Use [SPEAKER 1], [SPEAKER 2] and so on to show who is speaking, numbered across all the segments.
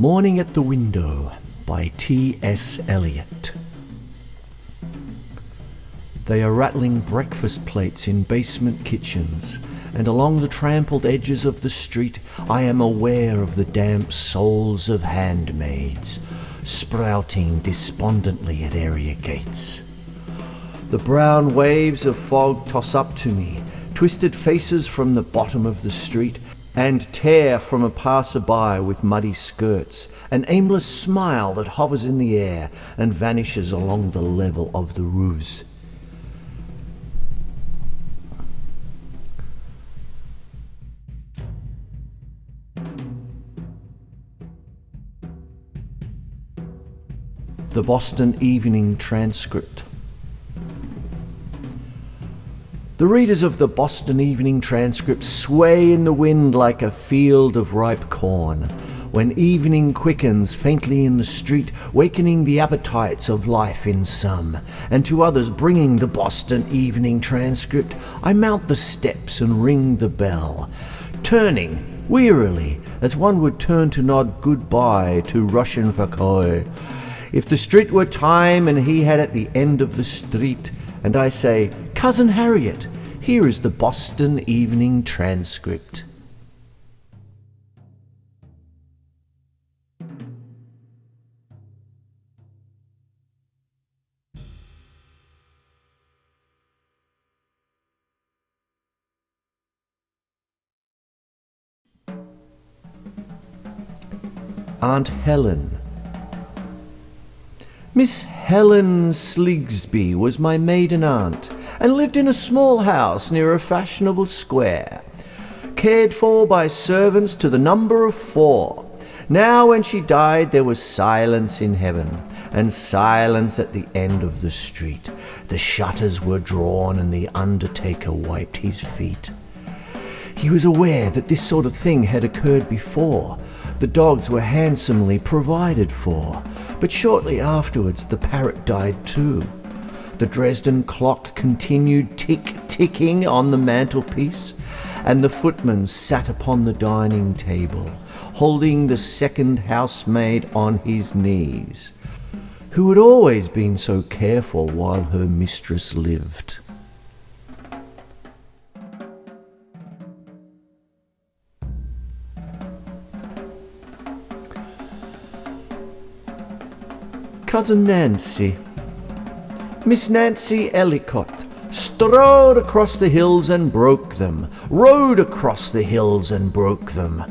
[SPEAKER 1] Morning at the Window by T.S. Eliot. They are rattling breakfast plates in basement kitchens, and along the trampled edges of the street I am aware of the damp souls of handmaids, sprouting despondently at area gates. The brown waves of fog toss up to me, twisted faces from the bottom of the street, and tear from a passer-by with muddy skirts, an aimless smile that hovers in the air and vanishes along the level of the roofs. The Boston Evening Transcript. The readers of the Boston Evening Transcript sway in the wind like a field of ripe corn, when evening quickens faintly in the street, wakening the appetites of life in some, and to others bringing the Boston Evening Transcript, I mount the steps and ring the bell, turning wearily as one would turn to nod goodbye to Russian Fakoy. If the street were time and he had at the end of the street, and I say, "Cousin Harriet, here is the Boston Evening Transcript." Aunt Helen. Miss Helen Sligsby was my maiden aunt, and lived in a small house near a fashionable square, cared for by servants to the number of 4. Now when she died there was silence in heaven, and silence at the end of the street. The shutters were drawn and the undertaker wiped his feet. He was aware that this sort of thing had occurred before. The dogs were handsomely provided for, but shortly afterwards the parrot died too. The Dresden clock continued ticking on the mantelpiece, and the footman sat upon the dining table, holding the second housemaid on his knees, who had always been so careful while her mistress lived. Cousin Nancy. Miss Nancy Eliot strode across the hills and broke them, rode across the hills and broke them,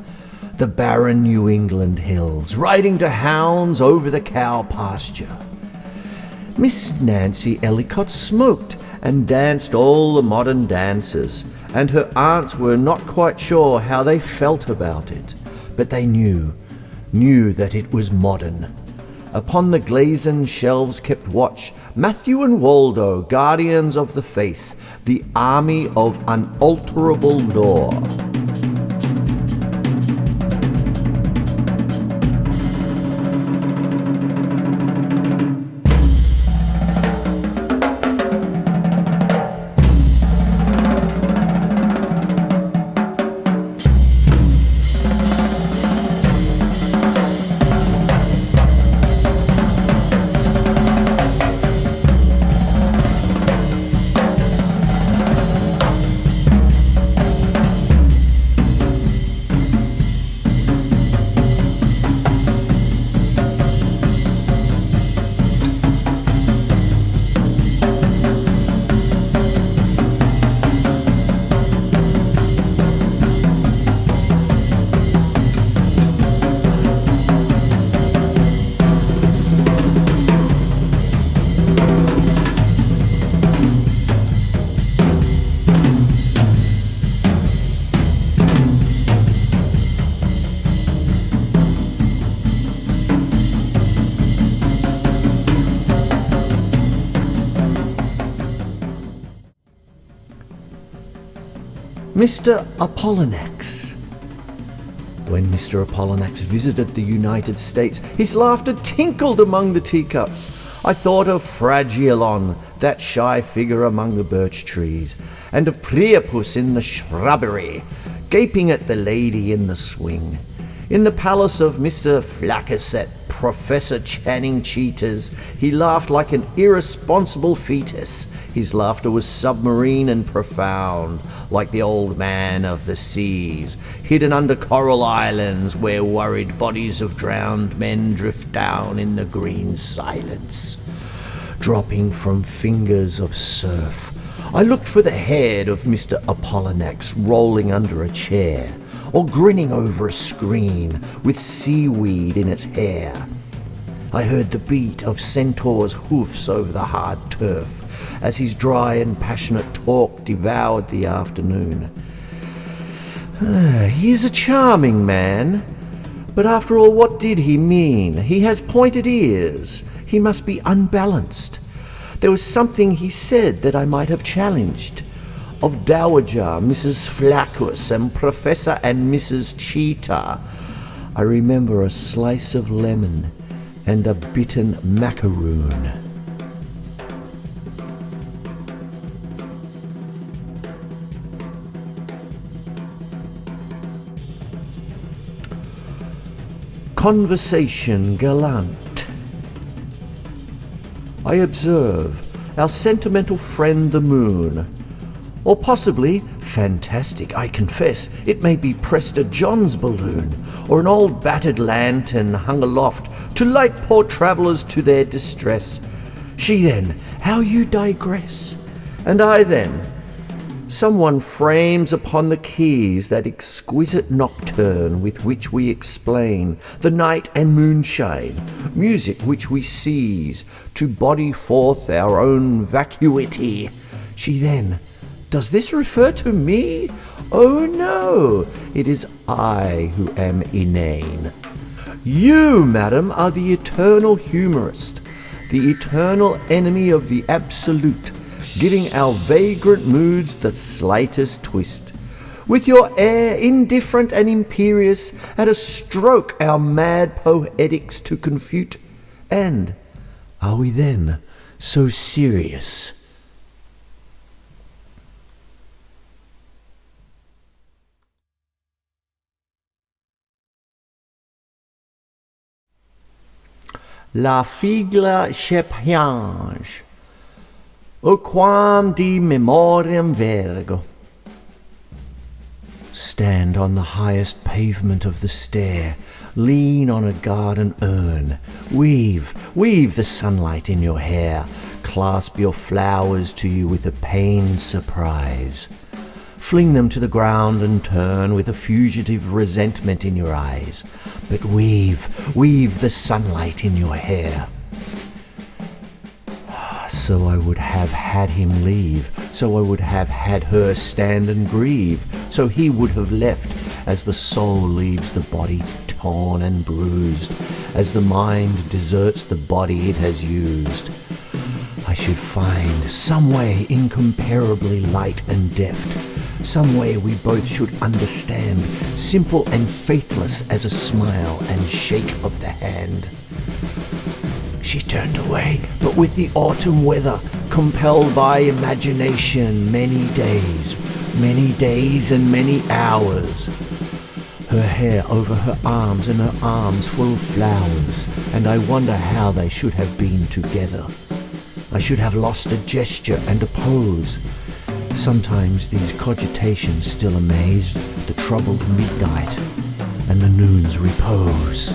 [SPEAKER 1] the barren New England hills, riding to hounds over the cow pasture. Miss Nancy Eliot smoked and danced all the modern dances, and her aunts were not quite sure how they felt about it, but they knew that it was modern. Upon the glazed shelves kept watch Matthew and Waldo, guardians of the faith, the army of unalterable law. Mr. Apollonics. When Mr. Apollonics visited the United States, his laughter tinkled among the teacups. I thought of Fragilon, that shy figure among the birch trees, and of Priapus in the shrubbery, gaping at the lady in the swing. In the palace of Mr. Flaccus at Professor Channing Cheetah's, he laughed like an irresponsible fetus. His laughter was submarine and profound, like the old man of the seas, hidden under coral islands where worried bodies of drowned men drift down in the green silence, dropping from fingers of surf. I looked for the head of Mr. Apollonics rolling under a chair, or grinning over a screen with seaweed in its hair. I heard the beat of Centaur's hoofs over the hard turf as his dry and passionate talk devoured the afternoon. He is a charming man, but after all, what did he mean? He has pointed ears. He must be unbalanced. There was something he said that I might have challenged. Of Dowager, Mrs. Flaccus, and Professor and Mrs. Cheetah, I remember a slice of lemon and a bitten macaroon. Conversation gallant. I observe our sentimental friend the moon. Or possibly, fantastic, I confess, it may be Prester John's balloon, or an old battered lantern hung aloft to light poor travellers to their distress. She then, how you digress. And I then, someone frames upon the keys that exquisite nocturne with which we explain the night and moonshine, music which we seize to body forth our own vacuity. She then, does this refer to me? Oh no, it is I who am inane. You, madam, are the eternal humorist, the eternal enemy of the absolute, giving our vagrant moods the slightest twist. With your air indifferent and imperious, at a stroke our mad poetics to confute. And are we then so serious? La figla chepiange, o quam di memoriam vergo. Stand on the highest pavement of the stair, lean on a garden urn, weave the sunlight in your hair, clasp your flowers to you with a pained surprise. Fling them to the ground and turn with a fugitive resentment in your eyes, but weave the sunlight in your hair. So I would have had him leave, so I would have had her stand and grieve, so he would have left as the soul leaves the body torn and bruised, as the mind deserts the body it has used. I should find some way incomparably light and deft, some way we both should understand, simple and faithless as a smile and shake of the hand. She turned away, but with the autumn weather, compelled by imagination, many days and many hours. Her hair over her arms and her arms full of flowers, and I wonder how they should have been together. I should have lost a gesture and a pose. Sometimes these cogitations still amaze the troubled midnight and the noon's repose.